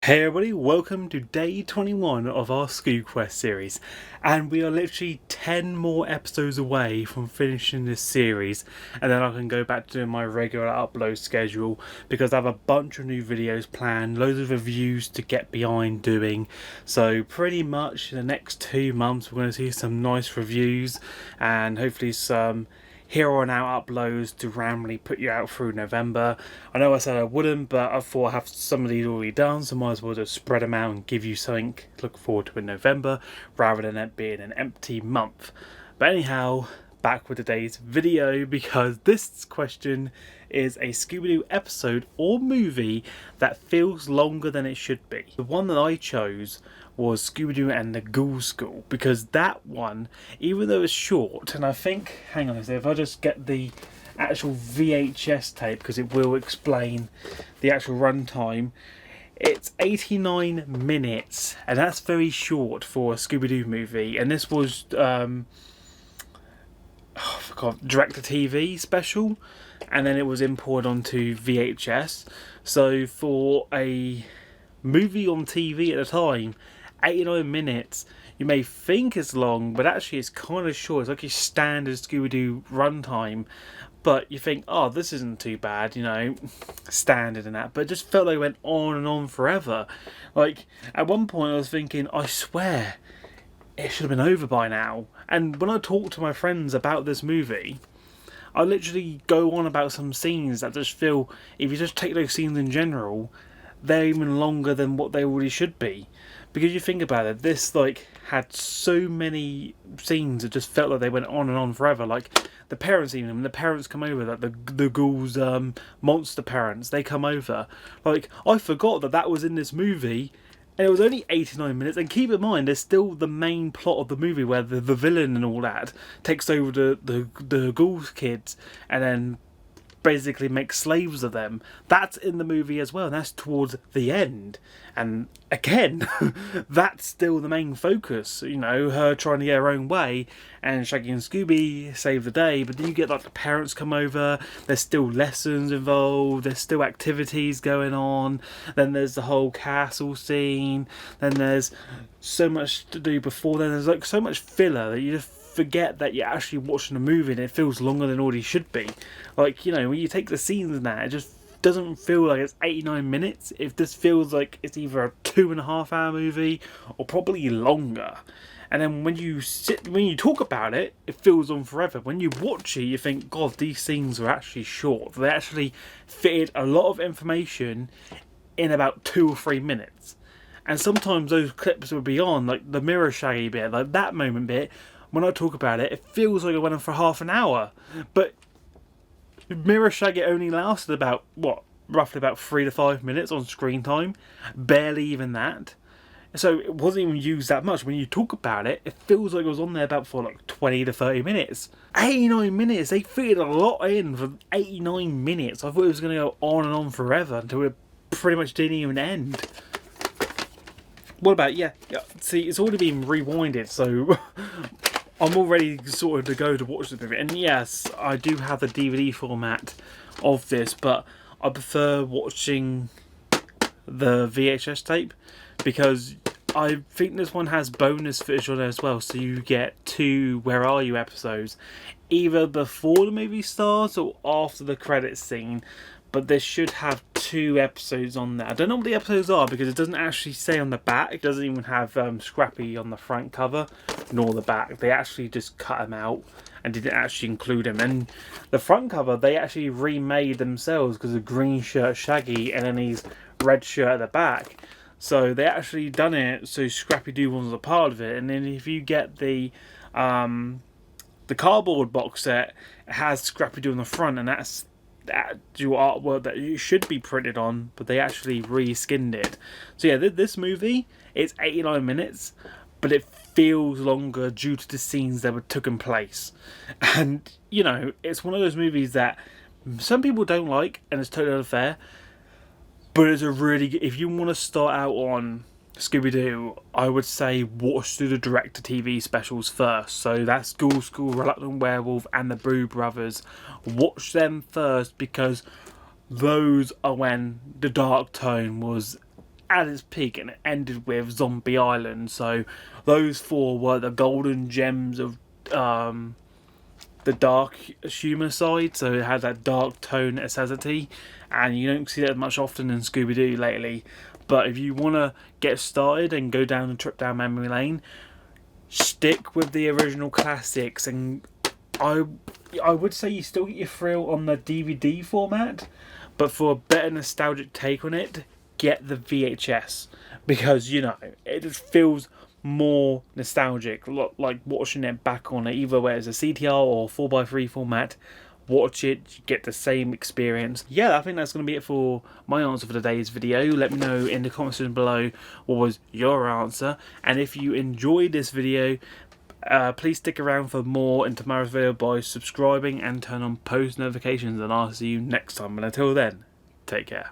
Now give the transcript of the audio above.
Hey everybody, welcome to day 21 of our ScoobQuest series, and we are literally 10 more episodes away from finishing this series, and then I can go back to doing my regular upload schedule because I have a bunch of new videos planned, loads of reviews to get behind doing. So pretty much in the next 2 months we're going to see some nice reviews and hopefully some here on out uploads to randomly put you out through November. I know I said I wouldn't, but I thought I have some of these already done, so might as well just spread them out and give you something to look forward to in November rather than it being an empty month. But anyhow, back with today's video, because this question is a Scooby-Doo episode or movie that feels longer than it should be. The one that I chose was Scooby-Doo and the Ghoul School, because that one, even though it's short, and I think, hang on a second, if I just get the actual VHS tape, because it will explain the actual runtime, it's 89 minutes, and that's very short for a Scooby-Doo movie, and this was direct-to-TV special, and then it was imported onto VHS. So for a movie on TV at the time, 89 minutes, you may think it's long, but actually it's kind of short. It's like your standard Scooby-Doo runtime, but you think, oh, this isn't too bad, you know, standard and that, but it just felt like it went on and on forever. Like, at one point I was thinking, I swear it should have been over by now. And when I talk to my friends about this movie, I literally go on about some scenes that just feel, if you just take those scenes in general, they're even longer than what they already should be. Because you think about it, this had so many scenes that just felt like they went on and on forever. Like the parents, even when the parents come over, like the ghouls, monster parents, they come over. Like, I forgot that was in this movie, and it was only 89 minutes. And keep in mind, there's still the main plot of the movie where the villain and all that takes over the ghouls kids and then basically makes slaves of them. That's in the movie as well, and that's towards the end. And again, that's still the main focus, you know, her trying to get her own way and Shaggy and Scooby save the day. But then you get like the parents come over, there's still lessons involved, there's still activities going on, then there's the whole castle scene, then there's so much to do before then. There's like so much filler that you just forget that you're actually watching a movie and it feels longer than it already should be. Like, you know, when you take the scenes in that, it just doesn't feel like it's 89 minutes. If this feels like it's either a 2.5 hour movie or probably longer. And then when you talk about it, it feels on forever. When you watch it, you think, God, these scenes are actually short. They actually fitted a lot of information in about 2 or 3 minutes. And sometimes those clips would be on, like the mirror Shaggy bit, like that moment bit. When I talk about it, it feels like it went on for half an hour. But Mirror Shaggy only lasted about, roughly about 3 to 5 minutes on screen time. Barely even that. So it wasn't even used that much. When you talk about it, it feels like it was on there about for like 20 to 30 minutes. 89 minutes! They fitted a lot in for 89 minutes. I thought it was going to go on and on forever until it pretty much didn't even end. What about, yeah, see, it's already been rewinded, so I'm all ready sort of to go to watch the movie. And yes, I do have the DVD format of this, but I prefer watching the VHS tape because I think this one has bonus footage on it as well. So you get 2 Where Are You episodes, either before the movie starts or after the credits scene. But this should have 2 episodes on there. I don't know what the episodes are because it doesn't actually say on the back. It doesn't even have Scrappy on the front cover, nor the back. They actually just cut them out and didn't actually include him. And the front cover, they actually remade themselves because of green shirt Shaggy and then his red shirt at the back. So they actually done it so Scrappy-Doo wasn't a part of it. And then if you get the cardboard box set, it has Scrappy-Doo on the front, and that's actual artwork that you should be printed on, but they actually reskinned it. So yeah, this movie, it's 89 minutes, but it feels longer due to the scenes that were taken place. And, you know, it's one of those movies that some people don't like, and it's totally unfair, but it's a really good, if you want to start out on Scooby-Doo, I would say watch through the direct-to-TV specials first. So that's Ghoul School, Reluctant Werewolf and the Boo Brothers. Watch them first because those are when the dark tone was at its peak, and it ended with Zombie Island. So those four were the golden gems of the dark humour side. So it had that dark tone aestheticity, and you don't see that much often in Scooby-Doo lately. But if you want to get started and go down a trip down memory lane, stick with the original classics. And I would say you still get your thrill on the DVD format, but for a better nostalgic take on it, get the VHS, because you know it just feels more nostalgic, like watching it back on it, either whether it's a CTR or 4x3 format. Watch it, you get the same experience. Yeah, I think that's going to be it for my answer for today's video. Let me know in the comments below what was your answer, and if you enjoyed this video, please stick around for more in tomorrow's video by subscribing and turn on post notifications, and I'll see you next time. And until then, take care.